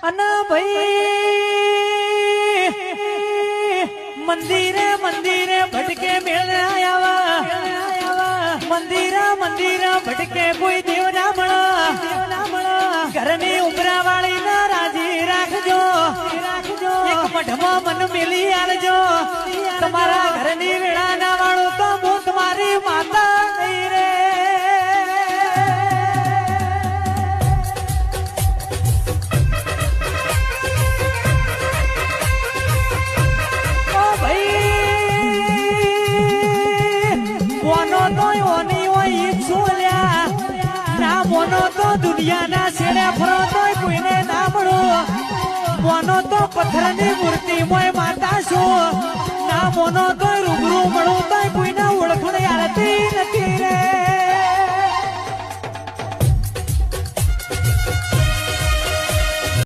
અને ભાઈ મંદિરે મંદિરે ભટકે મેળે આયા મંદિરે મંદિરે ભટકે કોઈ દેવ ના મળે ઘરની ઉમરા વાળી ના રાજી રાખજો એક મઢમાં મન મેલી આલજો તમારા ઘરની વેળા ના વાળું તો હું તમારી માતા નહીં રે દુનિયાના છેડે ફરો તોય કોઈને ના મળો મોનો તો પથ્થરની મૂર્તિ મોય માતા છું ના મોનો તો રૂબરૂ મળું તોય કોઈને